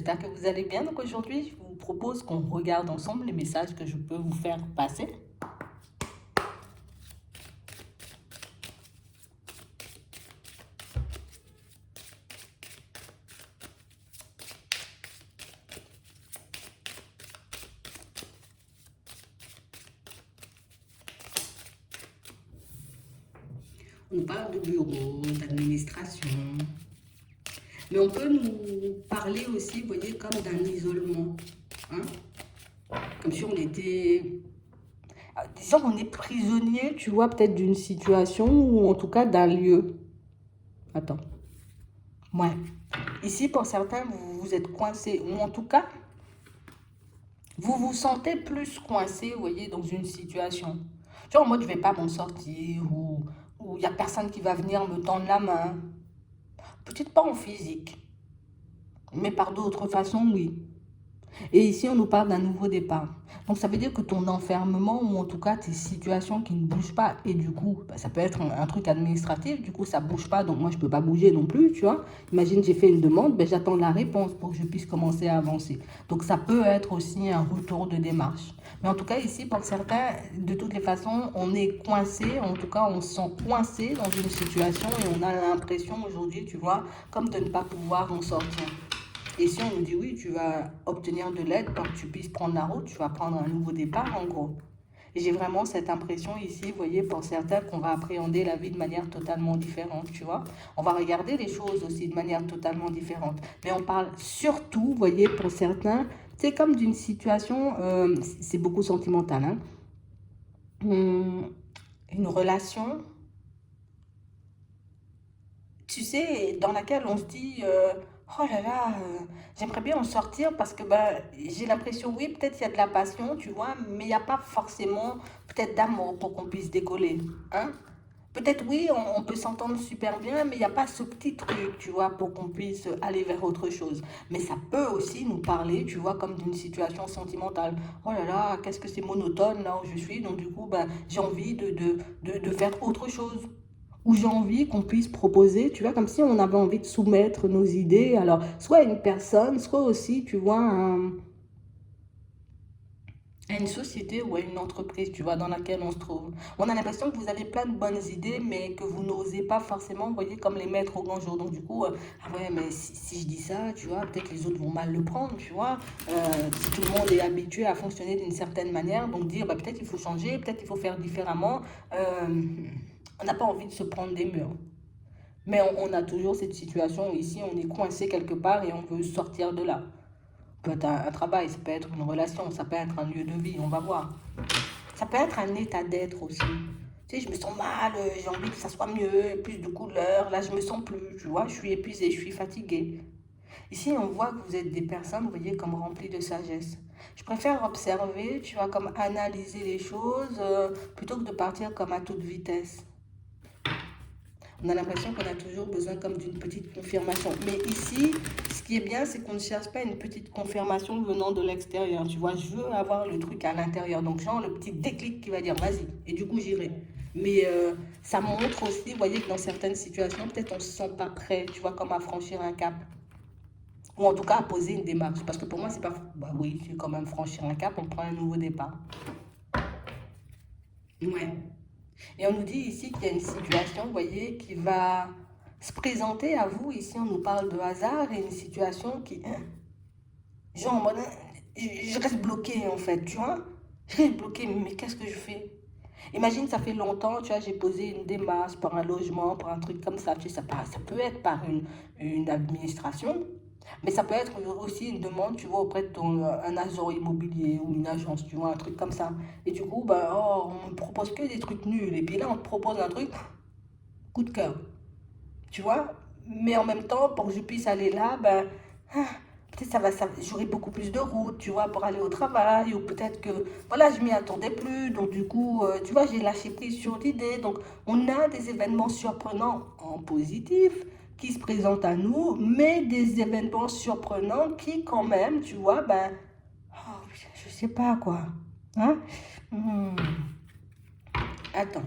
j'espère que vous allez bien. Donc aujourd'hui, je vous propose qu'on regarde ensemble les messages que je peux vous faire passer. On parle de bureau, d'administration, mais on peut nous parler aussi, vous voyez, comme d'un isolement. Hein? Comme si on était, disons qu'on est prisonnier, tu vois, peut-être d'une situation ou en tout cas d'un lieu. Attends. Ouais. Ici, pour certains, vous êtes coincé, ou en tout cas, vous vous sentez plus coincé, vous voyez, dans une situation. Tu vois, en mode, je ne vais pas m'en sortir, ou il n'y a personne qui va venir me tendre la main. Peut-être pas en physique, mais par d'autres façons, oui. Et ici, on nous parle d'un nouveau départ. Donc, ça veut dire que ton enfermement, ou en tout cas tes situations qui ne bougent pas, et du coup, ça peut être un truc administratif, du coup, ça ne bouge pas, donc moi, je ne peux pas bouger non plus, tu vois. Imagine, j'ai fait une demande, ben, j'attends la réponse pour que je puisse commencer à avancer. Donc, ça peut être aussi un retour de démarche. Mais en tout cas, ici, pour certains, de toutes les façons, on est coincé, en tout cas, on se sent coincé dans une situation et on a l'impression aujourd'hui, tu vois, comme de ne pas pouvoir en sortir. Et si on nous dit oui, tu vas obtenir de l'aide pour que tu puisses prendre la route, tu vas prendre un nouveau départ en gros. Et j'ai vraiment cette impression ici, vous voyez, pour certains, qu'on va appréhender la vie de manière totalement différente, tu vois. On va regarder les choses aussi de manière totalement différente. Mais on parle surtout, vous voyez, pour certains, c'est comme d'une situation, c'est beaucoup sentimental, hein. Une relation, tu sais, dans laquelle on se dit, oh là là, j'aimerais bien en sortir parce que ben, j'ai l'impression, oui, peut-être il y a de la passion, tu vois, mais il n'y a pas forcément peut-être d'amour pour qu'on puisse décoller. Hein? Peut-être oui, on peut s'entendre super bien, mais il n'y a pas ce petit truc, tu vois, pour qu'on puisse aller vers autre chose. Mais ça peut aussi nous parler, tu vois, comme d'une situation sentimentale. Oh là là, qu'est-ce que c'est monotone là où je suis, donc du coup, ben, j'ai envie de faire autre chose où j'ai envie qu'on puisse proposer, tu vois, comme si on avait envie de soumettre nos idées. Alors, soit à une personne, soit aussi, tu vois, à une société ou à une entreprise, tu vois, dans laquelle on se trouve. On a l'impression que vous avez plein de bonnes idées, mais que vous n'osez pas forcément, vous voyez, comme les mettre au grand jour. Donc, du coup, ah ouais, mais si je dis ça, tu vois, peut-être les autres vont mal le prendre, tu vois. Si tout le monde est habitué à fonctionner d'une certaine manière, donc dire, bah, peut-être il faut changer, peut-être il faut faire différemment. On n'a pas envie de se prendre des murs. Mais on a toujours cette situation où ici, on est coincé quelque part et on veut sortir de là. Ça peut être un travail, ça peut être une relation, ça peut être un lieu de vie, on va voir. Ça peut être un état d'être aussi. Tu sais, je me sens mal, j'ai envie que ça soit mieux, plus de couleurs. Là, je me sens plus, tu vois, je suis épuisée, je suis fatiguée. Ici, on voit que vous êtes des personnes, vous voyez, comme remplies de sagesse. Je préfère observer, tu vois, comme analyser les choses, plutôt que de partir comme à toute vitesse. On a l'impression qu'on a toujours besoin comme d'une petite confirmation. Mais ici, ce qui est bien, c'est qu'on ne cherche pas une petite confirmation venant de l'extérieur. Tu vois, je veux avoir le truc à l'intérieur. Donc, genre, le petit déclic qui va dire, vas-y. Et du coup, j'irai. Mais ça montre aussi, vous voyez, que dans certaines situations, peut-être on ne se sent pas prêt, tu vois, comme à franchir un cap. Ou en tout cas, à poser une démarche. Parce que pour moi, c'est pas... Bah oui, c'est quand même franchir un cap, on prend un nouveau départ. Ouais. Et on nous dit ici qu'il y a une situation, vous voyez, qui va se présenter à vous. Ici, on nous parle de hasard et une situation qui, genre, en mode, je reste bloquée en fait, tu vois. Je reste bloquée, mais qu'est-ce que je fais? Imagine, ça fait longtemps, tu vois, j'ai posé une démarche pour un logement, pour un truc comme ça. Tu sais, ça peut être par une administration, mais ça peut être aussi une demande, tu vois, auprès de un agent immobilier ou une agence, tu vois, un truc comme ça. Et du coup, ben, oh, on ne propose que des trucs nuls. Et puis là, on te propose un truc, coup de cœur, tu vois. Mais en même temps, pour que je puisse aller là, ben, ah, peut-être j'aurai beaucoup plus de route, tu vois, pour aller au travail. Ou peut-être que, voilà, je m'y attendais plus. Donc, du coup, tu vois, j'ai lâché prise sur l'idée. Donc, on a des événements surprenants en positif qui se présentent à nous, mais des événements surprenants qui, quand même, tu vois, ben, oh, je sais pas quoi. Hein? Hmm. Attends.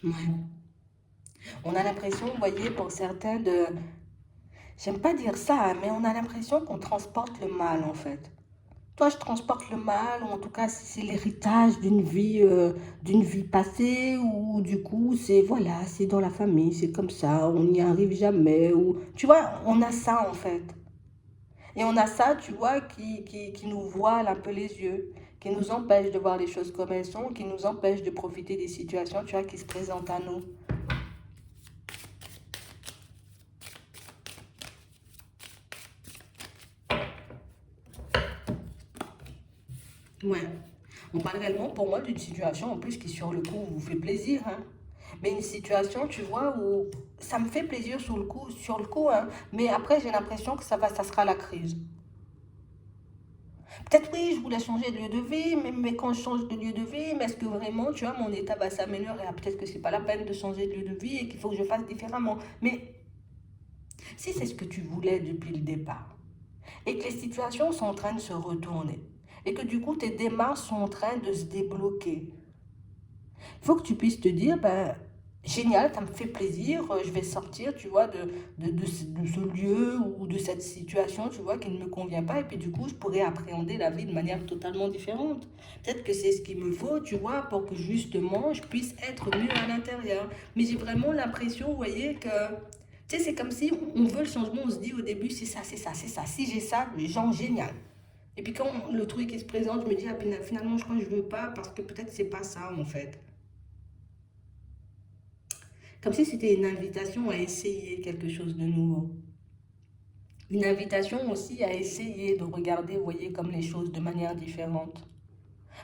Ouais. On a l'impression, vous voyez, pour certains de... J'aime pas dire ça, hein, mais on a l'impression qu'on transporte le mal, en fait. Toi, je transporte le mal, ou en tout cas, c'est l'héritage d'une vie passée, ou du coup, c'est, voilà, c'est dans la famille, c'est comme ça, on n'y arrive jamais, ou... Tu vois, on a ça, en fait. Et on a ça, tu vois, qui nous voile un peu les yeux, qui nous empêche de voir les choses comme elles sont, qui nous empêche de profiter des situations, tu vois, qui se présentent à nous. Ouais. On parle réellement pour moi d'une situation en plus qui sur le coup vous fait plaisir, hein. Mais une situation, tu vois, où ça me fait plaisir sur le coup, hein. Mais après j'ai l'impression que ça sera la crise. Peut-être oui, je voulais changer de lieu de vie, mais quand je change de lieu de vie, mais est-ce que vraiment, tu vois, mon état va s'améliorer? Ah, peut-être que c'est pas la peine de changer de lieu de vie et qu'il faut que je fasse différemment. Mais si c'est ce que tu voulais depuis le départ, et que les situations sont en train de se retourner, et que du coup tes démarches sont en train de se débloquer, il faut que tu puisses te dire, ben, génial, ça me fait plaisir, je vais sortir, tu vois, de ce lieu ou de cette situation, tu vois, qui ne me convient pas. Et puis du coup, je pourrais appréhender la vie de manière totalement différente. Peut-être que c'est ce qu'il me faut, tu vois, pour que justement, je puisse être mieux à l'intérieur. Mais j'ai vraiment l'impression, vous voyez, que... Tu sais, c'est comme si on veut le changement, on se dit au début, c'est ça, c'est ça, c'est ça. Si j'ai ça, genre, génial. Et puis quand le truc il se présente, je me dis, ah, finalement, je crois que je veux pas parce que peut-être c'est pas ça, en fait. Comme si c'était une invitation à essayer quelque chose de nouveau. Une invitation aussi à essayer de regarder, vous voyez, comme les choses de manière différente.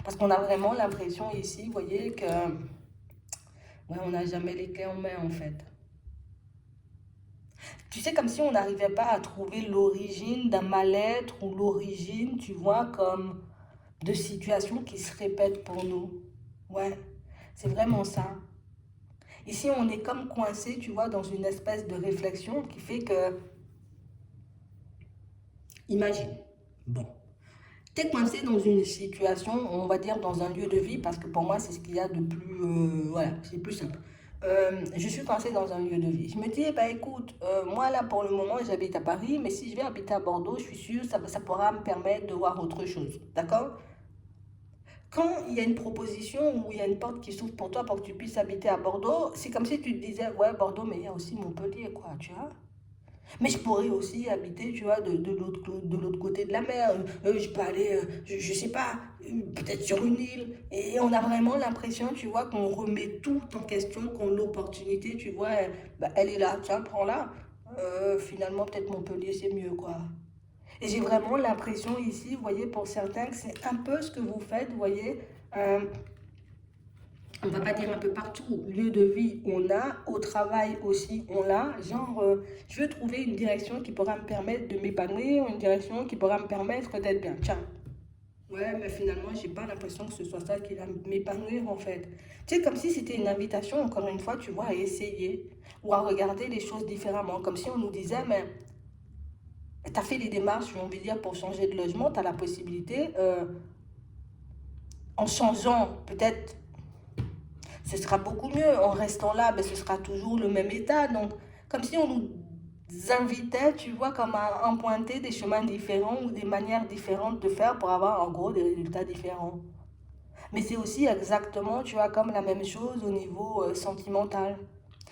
Parce qu'on a vraiment l'impression ici, vous voyez, que ouais, on n'a jamais les clés en main en fait. Tu sais, comme si on n'arrivait pas à trouver l'origine d'un mal-être ou l'origine, tu vois, comme de situations qui se répètent pour nous. Ouais, c'est vraiment ça. Ici, on est comme coincé, tu vois, dans une espèce de réflexion qui fait que, imagine, bon, t'es coincé dans une situation, on va dire dans un lieu de vie, parce que pour moi c'est ce qu'il y a de plus, voilà, c'est plus simple. Je suis coincé dans un lieu de vie. Je me dis, eh ben, écoute, moi là pour le moment j'habite à Paris, mais si je vais habiter à Bordeaux, je suis sûre que ça pourra me permettre de voir autre chose. D'accord? Quand il y a une proposition ou il y a une porte qui s'ouvre pour toi pour que tu puisses habiter à Bordeaux, c'est comme si tu te disais, ouais, Bordeaux, mais il y a aussi Montpellier, quoi, tu vois? Mais je pourrais aussi habiter, tu vois, de l'autre côté de la mer. Je peux aller, je sais pas, peut-être sur une île. Et on a vraiment l'impression, tu vois, qu'on remet tout en question, qu'on l'opportunité, tu vois, bah, elle est là, tiens, prends-la. Finalement, peut-être Montpellier, c'est mieux, quoi. Et j'ai vraiment l'impression ici, vous voyez, pour certains, que c'est un peu ce que vous faites, vous voyez. Euh, on va pas dire un peu partout, lieu de vie, on a, au travail aussi, on l'a. Genre, je veux trouver une direction qui pourra me permettre de m'épanouir, une direction qui pourra me permettre d'être bien. Tiens. Ouais, mais finalement, j'ai pas l'impression que ce soit ça qui va m'épanouir en fait. Tu sais, comme si c'était une invitation, encore une fois, tu vois, à essayer ou à regarder les choses différemment. Comme si on nous disait, mais tu as fait les démarches, j'ai envie de dire, pour changer de logement, tu as la possibilité, en changeant peut-être ce sera beaucoup mieux. En restant là, ben, ce sera toujours le même état. Donc, comme si on nous invitait, tu vois, comme à emprunter des chemins différents ou des manières différentes de faire pour avoir en gros des résultats différents. Mais c'est aussi exactement, tu vois, comme la même chose au niveau sentimental.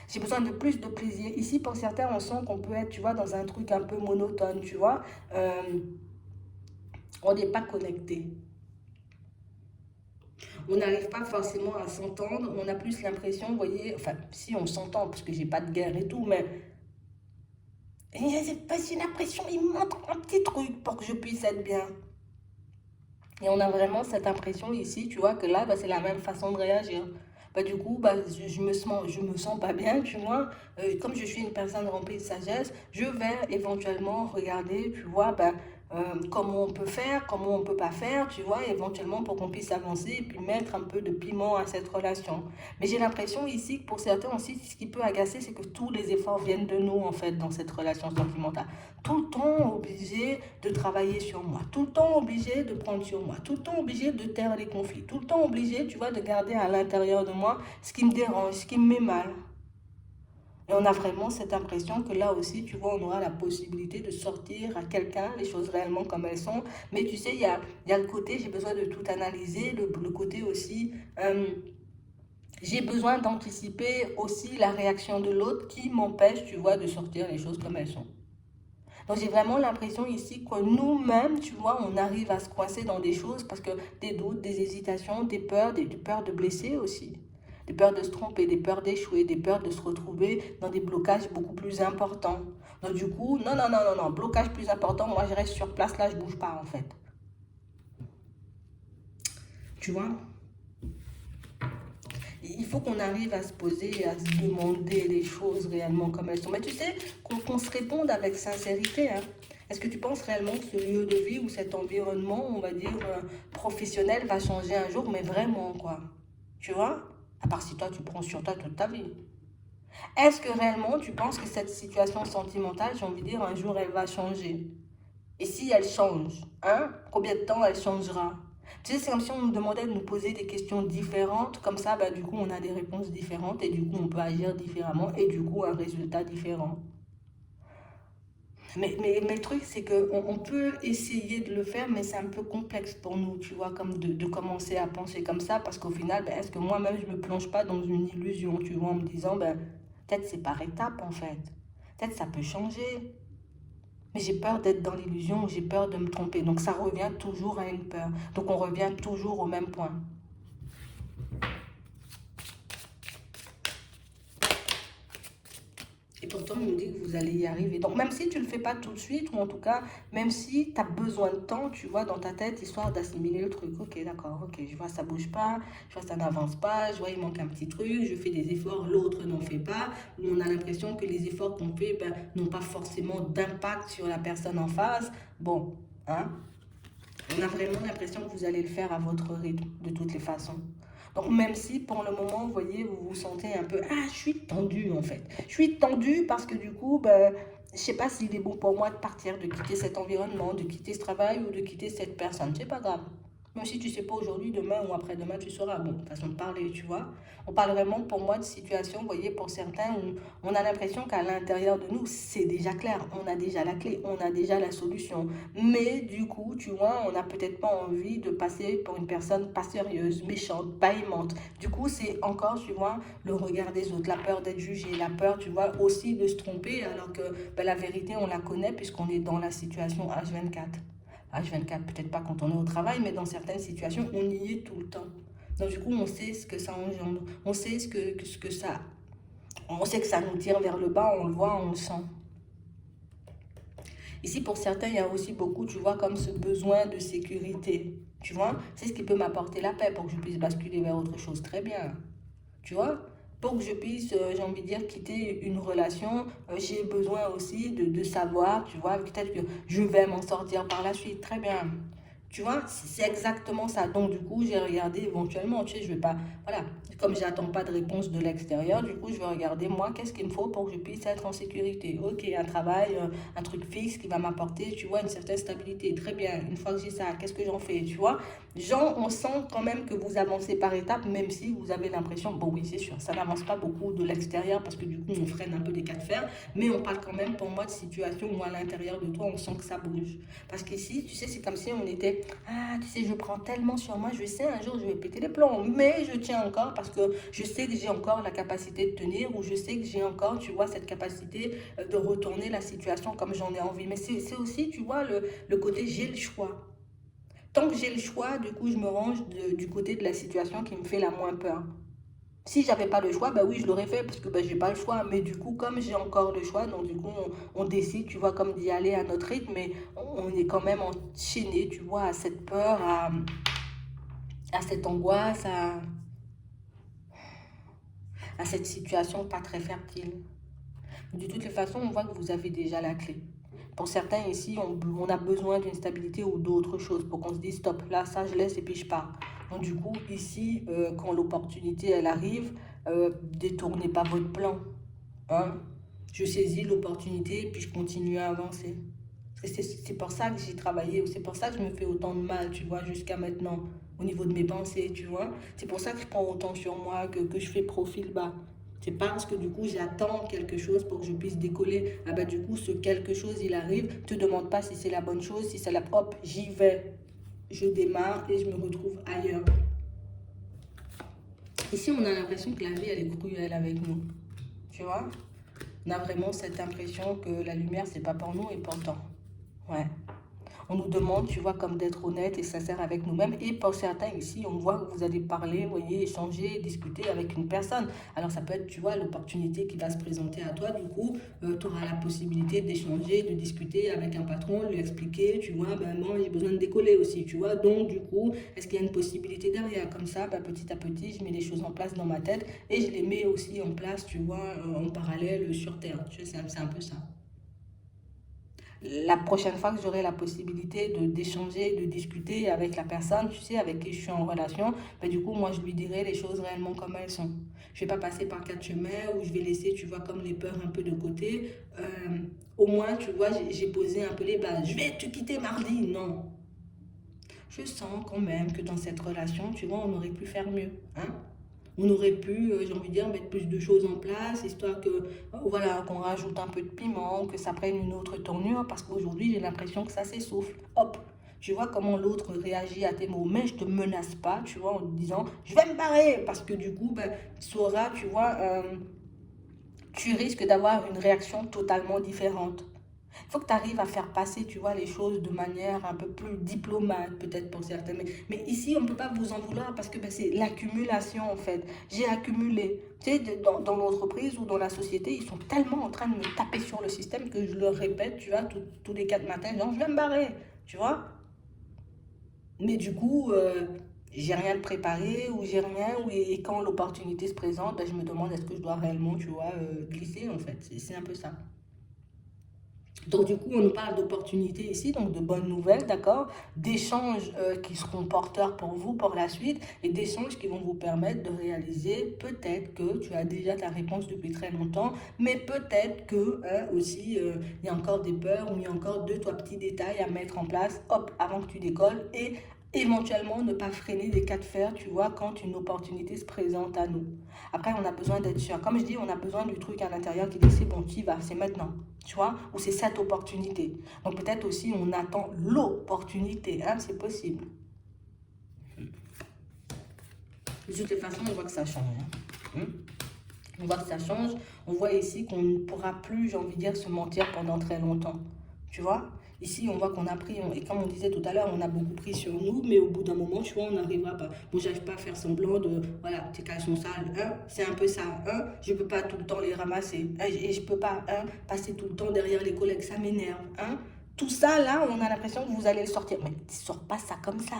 J'ai besoin de plus de plaisir. Ici, pour certains, on sent qu'on peut être, tu vois, dans un truc un peu monotone, tu vois. Euh, on n'est pas connecté. On n'arrive pas forcément à s'entendre. On a plus l'impression, vous voyez, enfin, si on s'entend, parce que j'ai pas de guerre et tout, mais j'ai l'impression, il me manque un petit truc pour que je puisse être bien. Et on a vraiment cette impression ici, tu vois, que là, bah, c'est la même façon de réagir. Bah, du coup, bah, je me sens pas bien, tu vois. Comme je suis une personne remplie de sagesse, je vais éventuellement regarder, tu vois, bah, comment on peut faire, comment on peut pas faire, tu vois, éventuellement pour qu'on puisse avancer et puis mettre un peu de piment à cette relation. Mais j'ai l'impression ici que pour certains aussi, ce qui peut agacer, c'est que tous les efforts viennent de nous, en fait, dans cette relation sentimentale. Tout le temps obligé de travailler sur moi, tout le temps obligé de prendre sur moi, tout le temps obligé de taire les conflits, tout le temps obligé, tu vois, de garder à l'intérieur de moi ce qui me dérange, ce qui me met mal. Et on a vraiment cette impression que là aussi, tu vois, on aura la possibilité de sortir à quelqu'un les choses réellement comme elles sont. Mais tu sais, il y a le côté, j'ai besoin de tout analyser, le côté aussi, j'ai besoin d'anticiper aussi la réaction de l'autre qui m'empêche, tu vois, de sortir les choses comme elles sont. Donc j'ai vraiment l'impression ici que nous-mêmes, tu vois, on arrive à se coincer dans des choses parce que des doutes, des hésitations, des peurs de blesser aussi. Des peurs de se tromper, des peurs d'échouer, des peurs de se retrouver dans des blocages beaucoup plus importants. Donc du coup, non, non, non, non, non, blocage plus important, moi je reste sur place, là je bouge pas en fait. Tu vois, il faut qu'on arrive à se poser et à se demander les choses réellement comme elles sont. Mais tu sais, qu'on se réponde avec sincérité. Hein. Est-ce que tu penses réellement que ce lieu de vie ou cet environnement, on va dire, professionnel va changer un jour, mais vraiment, quoi. Tu vois? À part si toi, tu prends sur toi toute ta vie. Est-ce que réellement, tu penses que cette situation sentimentale, j'ai envie de dire, un jour, elle va changer? Et si elle change, hein, combien de temps elle changera? Tu sais, c'est comme si on nous demandait de nous poser des questions différentes, comme ça, bah, du coup, on a des réponses différentes et du coup, on peut agir différemment et du coup, un résultat différent. Mais le truc, c'est qu'on peut essayer de le faire, mais c'est un peu complexe pour nous, tu vois, comme de commencer à penser comme ça, parce qu'au final, ben, est-ce que moi-même, je me plonge pas dans une illusion, tu vois, en me disant, ben, peut-être c'est par étapes, en fait. Peut-être ça peut changer. Mais j'ai peur d'être dans l'illusion, j'ai peur de me tromper. Donc ça revient toujours à une peur. Donc on revient toujours au même point. Et pourtant, on nous dit que vous allez y arriver. Donc, même si tu ne le fais pas tout de suite, ou en tout cas, même si tu as besoin de temps, tu vois, dans ta tête, histoire d'assimiler le truc. Ok, d'accord, ok, je vois, ça bouge pas, je vois, ça n'avance pas, je vois, il manque un petit truc, je fais des efforts, l'autre n'en fait pas. On a l'impression que les efforts qu'on fait ben, n'ont pas forcément d'impact sur la personne en face. Bon, hein, on a vraiment l'impression que vous allez le faire à votre rythme, de toutes les façons. Donc même si pour le moment, vous voyez, vous vous sentez un peu, ah, je suis tendue en fait. Je suis tendue parce que du coup, ben, je sais pas s'il est bon pour moi de partir, de quitter cet environnement, de quitter ce travail ou de quitter cette personne. C'est pas grave. Même si tu sais pas aujourd'hui, demain ou après-demain, tu sauras. Bon, façon de parler, tu vois. On parle vraiment pour moi de situation, vous voyez, pour certains, où on a l'impression qu'à l'intérieur de nous, c'est déjà clair. On a déjà la clé, on a déjà la solution. Mais du coup, tu vois, on n'a peut-être pas envie de passer pour une personne pas sérieuse, méchante, pas aimante. Du coup, c'est encore, tu vois, le regard des autres, la peur d'être jugé, la peur, tu vois, aussi de se tromper, alors que ben, la vérité, on la connaît puisqu'on est dans la situation H24. H24, peut-être pas quand on est au travail, mais dans certaines situations, on y est tout le temps. Donc du coup, on sait ce que ça engendre, on sait ce que ça... On sait que ça nous tire vers le bas, on le voit, on le sent. Ici, pour certains, il y a aussi beaucoup, tu vois, comme ce besoin de sécurité. Tu vois, c'est ce qui peut m'apporter la paix pour que je puisse basculer vers autre chose. Très bien. Tu vois, pour que je puisse, j'ai envie de dire, quitter une relation, j'ai besoin aussi de savoir, tu vois, peut-être que je vais m'en sortir par la suite. Très bien. Tu vois, c'est exactement ça. Donc, du coup, j'ai regardé éventuellement, tu sais, je vais pas, voilà, comme j'attends pas de réponse de l'extérieur, du coup, je vais regarder, moi, qu'est-ce qu'il me faut pour que je puisse être en sécurité. Ok, un travail, un truc fixe qui va m'apporter, tu vois, une certaine stabilité. Très bien. Une fois que j'ai ça, qu'est-ce que j'en fais, tu vois? Genre, on sent quand même que vous avancez par étapes, même si vous avez l'impression, bon, oui, c'est sûr, ça n'avance pas beaucoup de l'extérieur parce que du coup, on freine un peu des cas de fer, mais on parle quand même pour moi de situation où à l'intérieur de toi, on sent que ça bouge. Parce qu'ici, tu sais, c'est comme si on était, ah, tu sais, je prends tellement sur moi, je sais, un jour, je vais péter les plombs, mais je tiens encore parce que je sais que j'ai encore la capacité de tenir ou je sais que j'ai encore, tu vois, cette capacité de retourner la situation comme j'en ai envie. Mais c'est aussi, tu vois, le côté j'ai le choix. Tant que j'ai le choix, du coup, je me range du côté de la situation qui me fait la moins peur. Si j'avais pas le choix, bah oui, je l'aurais fait parce que bah, j'ai pas le choix. Mais du coup, comme j'ai encore le choix, donc du coup, on décide, tu vois, comme d'y aller à notre rythme, mais on est quand même enchaîné, tu vois, à cette peur, à cette angoisse, à cette situation pas très fertile. De toutes les façons, on voit que vous avez déjà la clé. Pour certains ici, on a besoin d'une stabilité ou d'autre chose pour qu'on se dise stop, là, ça je laisse et puis je pars. Donc du coup, ici, quand l'opportunité elle arrive, détournez pas votre plan. Hein? Je saisis l'opportunité et puis je continue à avancer. C'est pour ça que j'ai travaillé, c'est pour ça que je me fais autant de mal, tu vois, jusqu'à maintenant, au niveau de mes pensées, tu vois. C'est pour ça que je prends autant sur moi, que je fais profil bas. C'est parce que du coup, j'attends quelque chose pour que je puisse décoller. Ah bah du coup, ce quelque chose, il arrive. Ne te demande pas si c'est la bonne chose, si c'est la... Hop, j'y vais. Je démarre et je me retrouve ailleurs. Ici, on a l'impression que la vie, elle est cruelle avec nous. Tu vois? On a vraiment cette impression que la lumière, c'est pas pour nous et pourtant. Ouais. On nous demande, tu vois, comme d'être honnête et sincère avec nous-mêmes. Et pour certains ici, on voit que vous allez parler, vous voyez, échanger, discuter avec une personne. Alors ça peut être, tu vois, l'opportunité qui va se présenter à toi. Du coup, tu auras la possibilité d'échanger, de discuter avec un patron, lui expliquer, tu vois, ben moi j'ai besoin de décoller aussi, tu vois. Donc du coup, est-ce qu'il y a une possibilité derrière? Comme ça, ben, petit à petit, je mets les choses en place dans ma tête et je les mets aussi en place, tu vois, en parallèle sur Terre. Tu sais, c'est un peu ça. La prochaine fois que j'aurai la possibilité d'échanger, de discuter avec la personne, tu sais, avec qui je suis en relation, ben, du coup, moi, je lui dirai les choses réellement comme elles sont. Je ne vais pas passer par quatre chemins où je vais laisser, tu vois, comme les peurs un peu de côté. Au moins, tu vois, j'ai posé un peu les bases. Je vais te quitter mardi. Non. Je sens quand même que dans cette relation, tu vois, on aurait pu faire mieux. Hein? On aurait pu, j'ai envie de dire, mettre plus de choses en place, histoire que, voilà, qu'on rajoute un peu de piment, que ça prenne une autre tournure, parce qu'aujourd'hui, j'ai l'impression que ça s'essouffle. Hop, tu vois comment l'autre réagit à tes mots, mais je te menace pas, tu vois, en te disant, je vais me barrer, parce que du coup, ben, tu auras, tu vois, tu risques d'avoir une réaction totalement différente. Il faut que tu arrives à faire passer, tu vois, les choses de manière un peu plus diplomate, peut-être pour certains. Mais ici, on ne peut pas vous en vouloir parce que ben, c'est l'accumulation, en fait. J'ai accumulé. Tu sais, dans l'entreprise ou dans la société, ils sont tellement en train de me taper sur le système que je leur répète, tu vois, tous les 4 matins, genre, je vais me barrer, tu vois. Mais du coup, j'ai rien de préparé ou j'ai rien. Et quand l'opportunité se présente, ben, je me demande est-ce que je dois réellement, tu vois, glisser, en fait. C'est un peu ça. Donc du coup, on nous parle d'opportunités ici, donc de bonnes nouvelles, d'accord, d'échanges qui seront porteurs pour vous pour la suite et d'échanges qui vont vous permettre de réaliser peut-être que tu as déjà ta réponse depuis très longtemps, mais peut-être que aussi il y a encore des peurs ou il y a encore deux, trois petits détails à mettre en place, hop, avant que tu décolles et éventuellement ne pas freiner des cas de fer, tu vois, quand une opportunité se présente à nous. Après, on a besoin d'être sûr. Comme je dis, on a besoin du truc à l'intérieur qui dit c'est bon, tu y vas, c'est maintenant, tu vois, ou c'est cette opportunité. Donc peut-être aussi on attend l'opportunité, hein, c'est possible. De toutes les façons, on voit que ça change. Hein. On voit que ça change. On voit ici qu'on ne pourra plus, j'ai envie de dire, se mentir pendant très longtemps. Tu vois? Ici, on voit qu'on a pris, et comme on disait tout à l'heure, on a beaucoup pris sur nous, mais au bout d'un moment, tu vois, on n'arrivera pas. Bon, j'arrive pas à faire semblant de, voilà, tes caleçons sales, hein, c'est un peu ça, hein, je peux pas tout le temps les ramasser, hein, et je peux pas, hein, passer tout le temps derrière les collègues, ça m'énerve, hein. Tout ça, là, on a l'impression que vous allez le sortir, mais tu sors pas ça comme ça,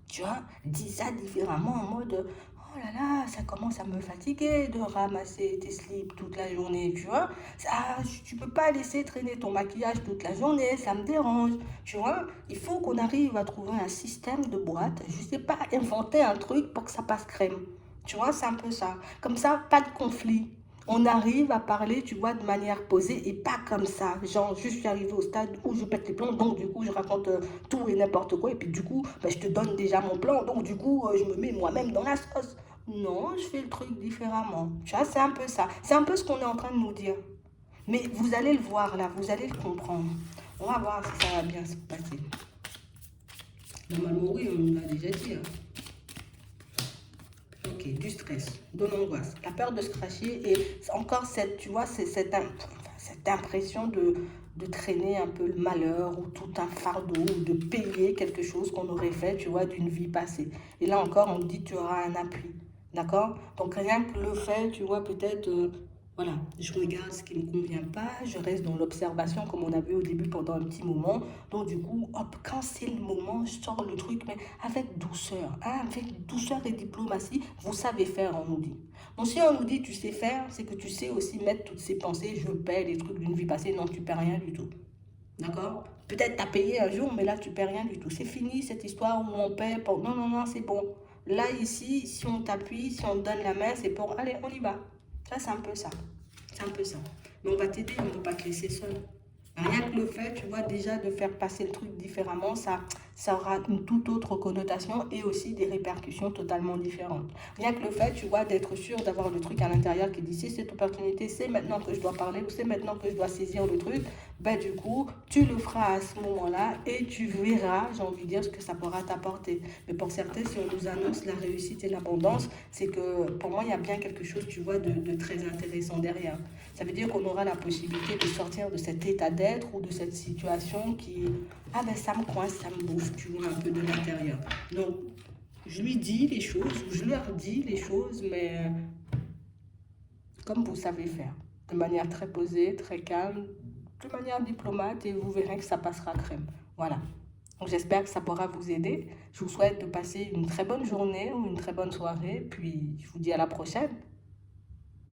tu vois, dis ça différemment en mode, oh là là, ça commence à me fatiguer de ramasser tes slips toute la journée, tu vois. Ça, tu peux pas laisser traîner ton maquillage toute la journée, ça me dérange, tu vois. Il faut qu'on arrive à trouver un système de boîte, je sais pas, inventer un truc pour que ça passe crème. Tu vois, c'est un peu ça. Comme ça, pas de conflit. On arrive à parler, tu vois, de manière posée et pas comme ça. Genre, je suis arrivée au stade où je pète les plombs, donc du coup, je raconte tout et n'importe quoi. Et puis du coup, ben, je te donne déjà mon plan, donc du coup, je me mets moi-même dans la sauce. Non, je fais le truc différemment. Tu vois, c'est un peu ça. C'est un peu ce qu'on est en train de nous dire. Mais vous allez le voir là, vous allez le comprendre. On va voir si ça va bien se passer. Normalement, oui, on nous l'a déjà dit. Hein. Ok, du stress, de l'angoisse, la peur de se cracher et encore cette, tu vois, c'est cette impression de traîner un peu le malheur ou tout un fardeau ou de payer quelque chose qu'on aurait fait, tu vois, d'une vie passée. Et là encore, on te dit tu auras un appui, d'accord? Donc rien que le fait, tu vois, peut-être, voilà, je regarde ce qui ne me convient pas, je reste dans l'observation comme on a vu au début pendant un petit moment. Donc du coup, hop, quand c'est le moment, je sors le truc, mais avec douceur, hein, avec douceur et diplomatie, vous savez faire, on nous dit. Donc si on nous dit tu sais faire, c'est que tu sais aussi mettre toutes ces pensées, je paie les trucs d'une vie passée, non, tu perds rien du tout. D'accord? Peut-être t'as payé un jour, mais là tu perds rien du tout. C'est fini cette histoire où on paie pour... Non, non, non, c'est bon. Là, ici, si on t'appuie, si on te donne la main, c'est pour... Allez, on y va. Ça, c'est un peu ça. C'est un peu ça. Mais on va t'aider, on ne peut pas te laisser seul. Rien que le fait, tu vois, déjà de faire passer le truc différemment, ça aura une toute autre connotation et aussi des répercussions totalement différentes. Rien que le fait, tu vois, d'être sûr d'avoir le truc à l'intérieur qui dit si cette opportunité, c'est maintenant que je dois parler ou c'est maintenant que je dois saisir le truc, ben du coup, tu le feras à ce moment-là et tu verras, j'ai envie de dire, ce que ça pourra t'apporter. Mais pour certains, si on nous annonce la réussite et l'abondance, c'est que pour moi, il y a bien quelque chose, tu vois, de très intéressant derrière. Ça veut dire qu'on aura la possibilité de sortir de cet état d'être ou de cette situation qui, ah ben ça me coince, ça me bouffe, tu vois, un peu de l'intérieur. Donc, je lui dis les choses, ou je leur dis les choses, mais comme vous savez faire, de manière très posée, très calme, de manière diplomate, et vous verrez que ça passera crème. Voilà. Donc j'espère que ça pourra vous aider. Je vous souhaite de passer une très bonne journée ou une très bonne soirée, puis je vous dis à la prochaine.